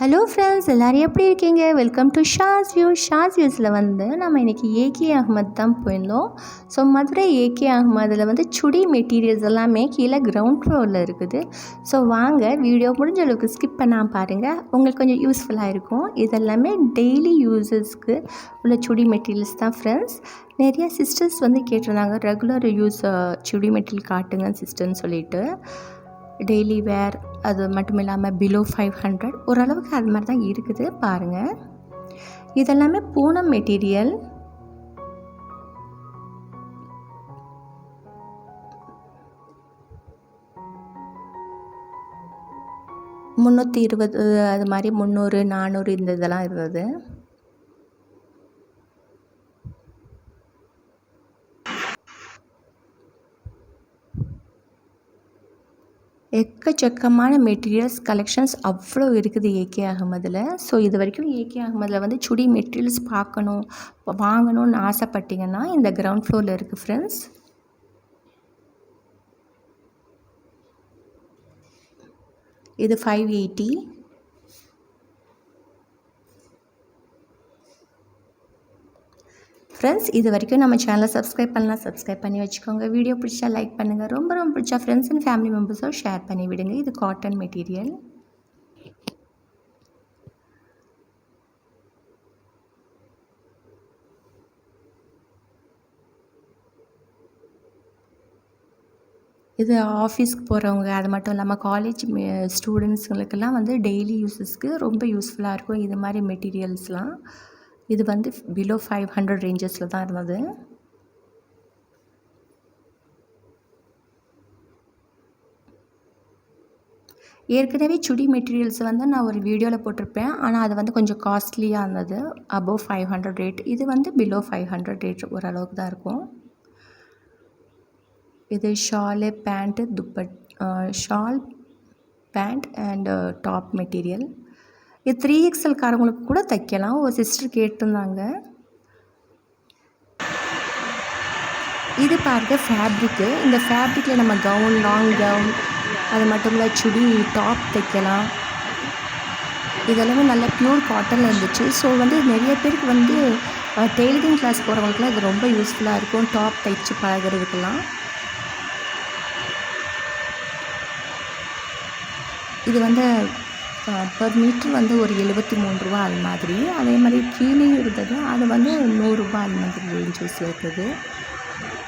Hello friends, எல்லோரும் எப்படி இருக்கீங்க? வெல்கம் டு ஷாஸ் வியூஸில் நம்ம இன்றைக்கி ஏகே அகமது தான் போயிருந்தோம். ஸோ மதுரை ஏகே அகமதில் சுடி மெட்டீரியல்ஸ் எல்லாமே கீழே கிரவுண்ட் ஃப்ளோரில் இருக்குது. ஸோ வாங்க, வீடியோ முடிஞ்ச அளவுக்கு ஸ்கிப் பண்ணாமல் பாருங்கள், உங்களுக்கு கொஞ்சம் யூஸ்ஃபுல்லாக இருக்கும். இதெல்லாமே டெய்லி யூஸஸ்க்கு உள்ள சுடி மெட்டீரியல்ஸ் தான் ஃப்ரெண்ட்ஸ். நிறைய சிஸ்டர்ஸ் கேட்டிருந்தாங்க, ரெகுலர் யூஸ் சுடி மெட்டீரியல் காட்டுங்க சிஸ்டர்னு சொல்லிட்டு. டெய்லி வேர் அது மட்டும் இல்லாமல் பிலோ 500 ஓரளவுக்கு அது மாதிரி தான் இருக்குது. பாருங்கள், இதெல்லாமே பூனம் மெட்டீரியல். $320 அது மாதிரி 300 400 இந்த இதெல்லாம் இருந்தது. எக்கச்சக்கமான மெட்டீரியல்ஸ் கலெக்ஷன்ஸ் அவ்வளோ இருக்குது ஏகே அகமதில். ஸோ இது வரைக்கும் ஏகே அகமதில் சுடி மெட்டீரியல்ஸ் பார்க்கணும், வாங்கணும்னு ஆசைப்பட்டீங்கன்னா இந்த கிரவுண்ட் ஃப்ளோரில் இருக்குது ஃப்ரெண்ட்ஸ். இது 580. ஃப்ரெண்ட்ஸ், இது வரைக்கும் நம்ம சேனலை சப்ஸ்கிரைப் பண்ணலாம், சப்ஸ்கிரைப் பண்ணி வச்சுக்கோங்க. வீடியோ பிடிச்சா லைக் பண்ணுங்கள், ரொம்ப பிடிச்சா ஃப்ரெண்ட்ஸ் அண்ட் ஃபேமிலி மெம்பர்ஸோ ஷேர் பண்ணி விடுங்க. இது காட்டன் மெட்டீரியல். இது ஆஃபீஸ்க்கு போகிறவங்க, அது மட்டும் இல்லாமல் காலேஜ் ஸ்டூடெண்ட்ஸுங்களுக்கெல்லாம் டெய்லி யூஸஸ்க்கு ரொம்ப யூஸ்ஃபுல்லாக இருக்கும் இது மாதிரி மெட்டீரியல்ஸ்லாம். இது பிலோ 500 ரேஞ்சஸில் தான் இருந்தது. ஏற்கனவே சுடி மெட்டீரியல்ஸ் நான் ஒரு வீடியோவில் போட்டிருப்பேன். ஆனால் அது கொஞ்சம் காஸ்ட்லியாக இருந்தது, அபோவ் 500 ரேட். இது பிலோ 500 ரேட் ஓரளவுக்கு தான் இருக்கும். இது shawl, pant, shawl, pant and top material. இது 3XL காரங்களுக்கு கூட தைக்கலாம். ஒரு சிஸ்டர் கேட்டிருந்தாங்க. இது பாருங்கள் ஃபேப்ரிக்கு. இந்த ஃபேப்ரிக்கில் நம்ம கவுன், லாங் கவுன், அது மட்டும் இல்லை சுடி டாப் தைக்கலாம். இதெல்லாமே நல்லா ப்யூர் காட்டனில் இருந்துச்சு. ஸோ நிறைய பேருக்கு டெய்லரிங் கிளாஸ் போகிறவங்களுக்குலாம் இது ரொம்ப யூஸ்ஃபுல்லாக இருக்கும், டாப் தைச்சு பழகிறதுக்கெல்லாம். இது பர் மீட்ரு ஒரு $73 அது மாதிரி. அதே மாதிரி கீழே இருந்தது, அது $100 அது மாதிரி ரேஞ்சஸில் இருக்குது.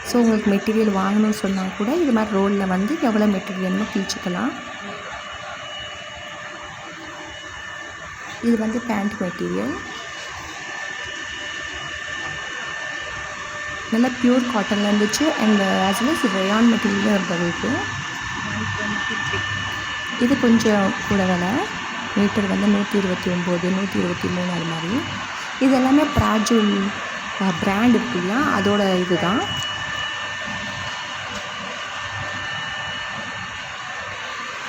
ஸோ உங்களுக்கு மெட்டீரியல் வாங்கணும்னு சொன்னால் கூட இது மாதிரி ரோலில் எவ்வளோ மெட்டீரியல்னு கிழிச்சிக்கலாம். இது பேண்ட் மெட்டீரியல். நல்லா ப்யூர் காட்டனில் இருந்துச்சு. And as well as rayon மெட்டீரியலும் இருந்தது. இது கொஞ்சம் கூட விலை. மீட்டர் 129, 123 அது மாதிரி. இது எல்லாமே ப்ராஜுவல் பிராண்ட் இருக்கு இல்லையா, அதோட இது தான்.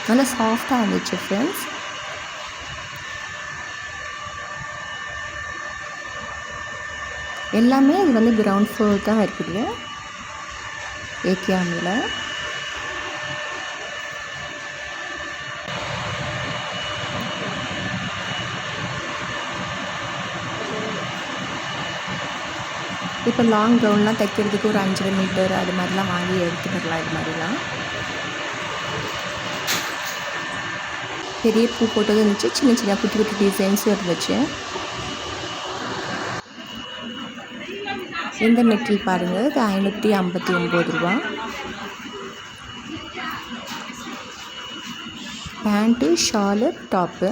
நல்லா சாஃப்டாக இருந்துச்சு ஃப்ரெண்ட்ஸ். எல்லாமே இது கிரவுண்ட் ஃப்ளோர் தான் இருக்குது ஏகேஆமில். இப்போ லாங் கவுன்லாம் தைக்கிறதுக்கு ஒரு 5.5 மீட்டர் அது மாதிரிலாம் வாங்கி எடுத்துக்கலாம். இது மாதிரிலாம் பெரிய பூ போட்டதும் இருந்துச்சு, சின்ன சின்ன குட்டி குட்டி டிசைன்ஸும் இருந்துச்சு. இந்த மெட்டீரியல் பாருங்கள், இது $559. பேண்ட்டு, ஷாலு, டாப்பு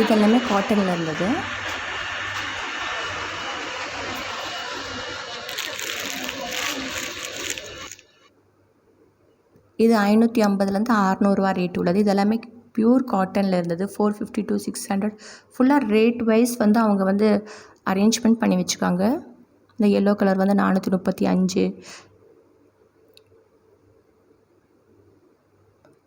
இதெல்லாமே காட்டனில் இருந்தது. இது $550 $600 ரேட் உள்ளது. இதெல்லாமே ப்யூர் காட்டனில் இருந்தது. 450 to 600 ஃபுல்லாக ரேட் வைஸ் அவங்க அரேஞ்ச்மெண்ட் பண்ணி வச்சுக்காங்க. இந்த எல்லோ கலர் 435.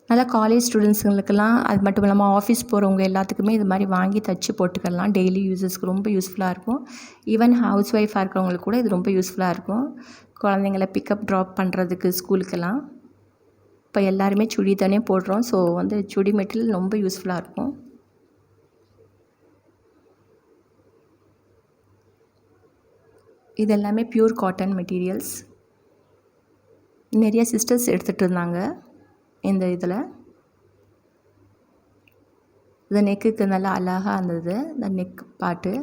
நல்லா காலேஜ் ஸ்டூடெண்ட்ஸுங்களுக்கெல்லாம், அது மட்டும் இல்லாமல் ஆஃபீஸ் போகிறவங்க எல்லாத்துக்குமே இது மாதிரி வாங்கி தைச்சி போட்டுக்கலாம். டெய்லி யூஸஸ்க்கு ரொம்ப யூஸ்ஃபுல்லாக இருக்கும். ஈவன் ஹவுஸ் ஒய்ஃபாக இருக்கிறவங்களுக்கு கூட இது ரொம்ப யூஸ்ஃபுல்லாக இருக்கும், குழந்தைங்கள பிக்கப் ட்ராப் பண்ணுறதுக்கு ஸ்கூலுக்கெல்லாம். இப்போ எல்லாருமே சுடி தானே போடுறோம். ஸோ வந்து சுடி மெட்டீரியல் ரொம்ப யூஸ்ஃபுல்லாக இருக்கும். இது எல்லாமே பியூர் காட்டன் மெட்டீரியல்ஸ். நிறைய சிஸ்டர்ஸ் எடுத்துகிட்டு இருந்தாங்க இந்த இதில். இந்த நெக்குக்கு நல்லா அழகாக இருந்தது இந்த நெக் பாட்டு.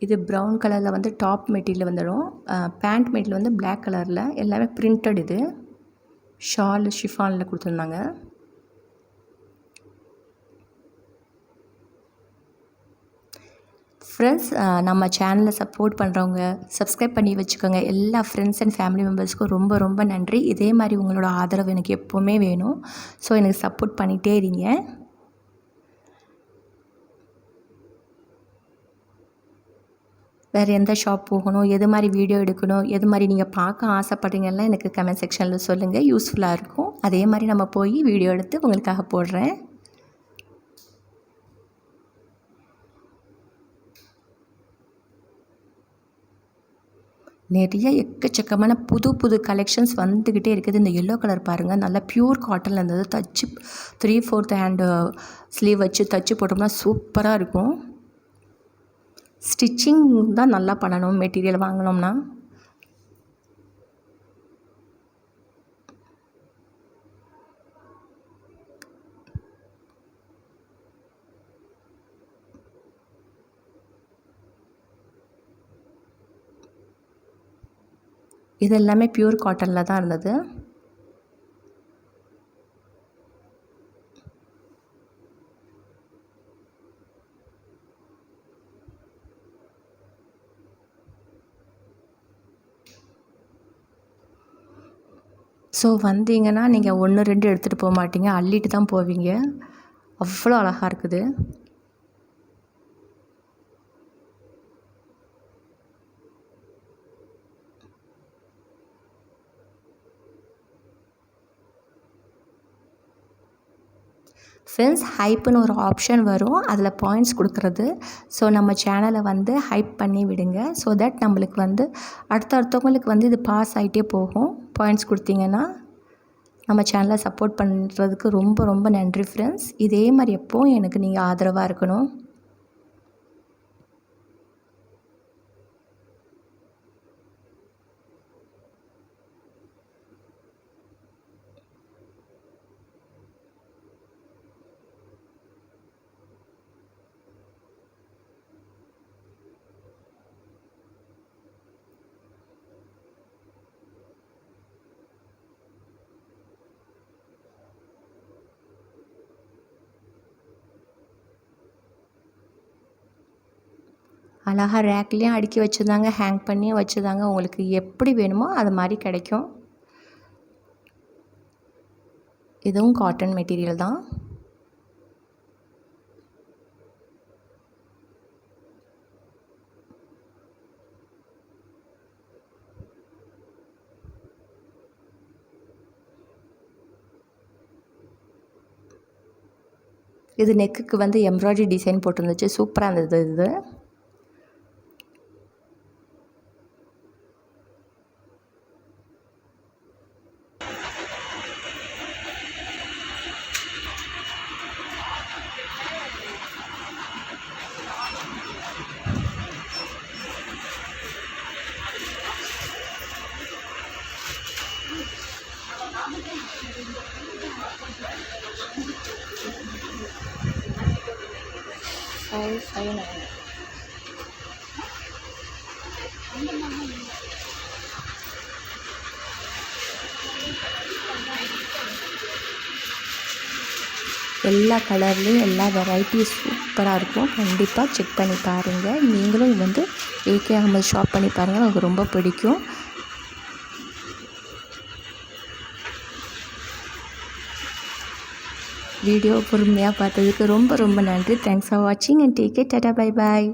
இது ப்ரௌன் கலரில் வந்து டாப் மெட்டீரியல் வந்துடும். பேண்ட் மெட்டீரியல் வந்து பிளாக் கலரில் எல்லாமே பிரிண்டட். இது ஷால் ஷிஃபானில் கொடுத்துருந்தாங்க. ஃப்ரெண்ட்ஸ், நம்ம சேனலை சப்போர்ட் பண்ணுறவங்க சப்ஸ்கிரைப் பண்ணி வச்சுக்கோங்க. எல்லா ஃப்ரெண்ட்ஸ் அண்ட் ஃபேமிலி மெம்பர்ஸ்க்கும் ரொம்ப ரொம்ப நன்றி. இதே மாதிரி உங்களோட ஆதரவு எனக்கு எப்போவுமே வேணும். ஸோ எனக்கு சப்போர்ட் பண்ணிகிட்டே இருங்க. வேறு எந்த ஷாப் போகணும், எது மாதிரி வீடியோ எடுக்கணும், எது மாதிரி நீங்கள் பார்க்க ஆசைப்படுறீங்கலாம் எனக்கு கமெண்ட் செக்ஷனில் சொல்லுங்கள். யூஸ்ஃபுல்லாக இருக்கும். அதே மாதிரி நம்ம போய் வீடியோ எடுத்து உங்களுக்காக போடுறேன். நிறைய எக்கச்சக்கமான புது கலெக்ஷன்ஸ் வந்துக்கிட்டே இருக்குது. இந்த எல்லோ கலர் பாருங்கள், நல்லா ப்யூர் காட்டனில் இருந்தது. தச்சு 3/4 ஹேண்டு ஸ்லீவ் வச்சு தச்சு போட்டோம்னா சூப்பராக இருக்கும். ஸ்டிச்சிங் தான் நல்லா பண்ணணும் மெட்டீரியல் வாங்கினோம்னா. இது எல்லாமே ப்யூர் காட்டனில் தான் இருந்தது. ஸோ வந்தீங்கன்னா நீங்கள் 1, 2 எடுத்துகிட்டு போக மாட்டீங்க, அள்ளிட்டு தான் போவீங்க. அவ்வளோ அழகாக இருக்குது. ஃப்ரெண்ட்ஸ், ஹைப்புன்னு ஒரு ஆப்ஷன் வரும். அதில் பாயிண்ட்ஸ் கொடுக்குறது. ஸோ நம்ம சேனலை வந்து ஹைப் பண்ணி விடுங்க. ஸோ தட் நம்மளுக்கு வந்து அடுத்தவங்களுக்கு வந்து இது பாஸ் ஆகிட்டே போகும். பாயிண்ட்ஸ் கொடுத்தீங்கன்னா நம்ம சேனலை சப்போர்ட் பண்ணுறதுக்கு ரொம்ப ரொம்ப நன்றி ஃப்ரெண்ட்ஸ். இதே மாதிரி எப்போவும் எனக்கு நீங்கள் ஆதரவாக இருக்கணும். அழகாக ரேக்லேயும் அடுக்கி வச்சுருந்தாங்க, ஹேங் பண்ணியும் வச்சுருந்தாங்க. உங்களுக்கு எப்படி வேணுமோ அது மாதிரி கிடைக்கும். இதுவும் காட்டன் மெட்டீரியல் தான். இது நெக்குக்கு வந்து எம்ப்ராய்டரி டிசைன் போட்டிருந்துச்சு. சூப்பராக இருந்தது இது. எல்லா கலர்லேயும் எல்லா வெரைட்டிஸ் சூப்பராக இருக்கும். கண்டிப்பாக செக் பண்ணி பாருங்கள். நீங்களும் வந்து ஏகே அகமது ஷாப் பண்ணி பாருங்கள், உங்களுக்கு ரொம்ப பிடிக்கும். வீடியோ பொறுமையாக பார்த்ததுக்கு ரொம்ப ரொம்ப நன்றி. தேங்க்ஸ் ஃபார் வாட்சிங் and take care. Tata, bye bye.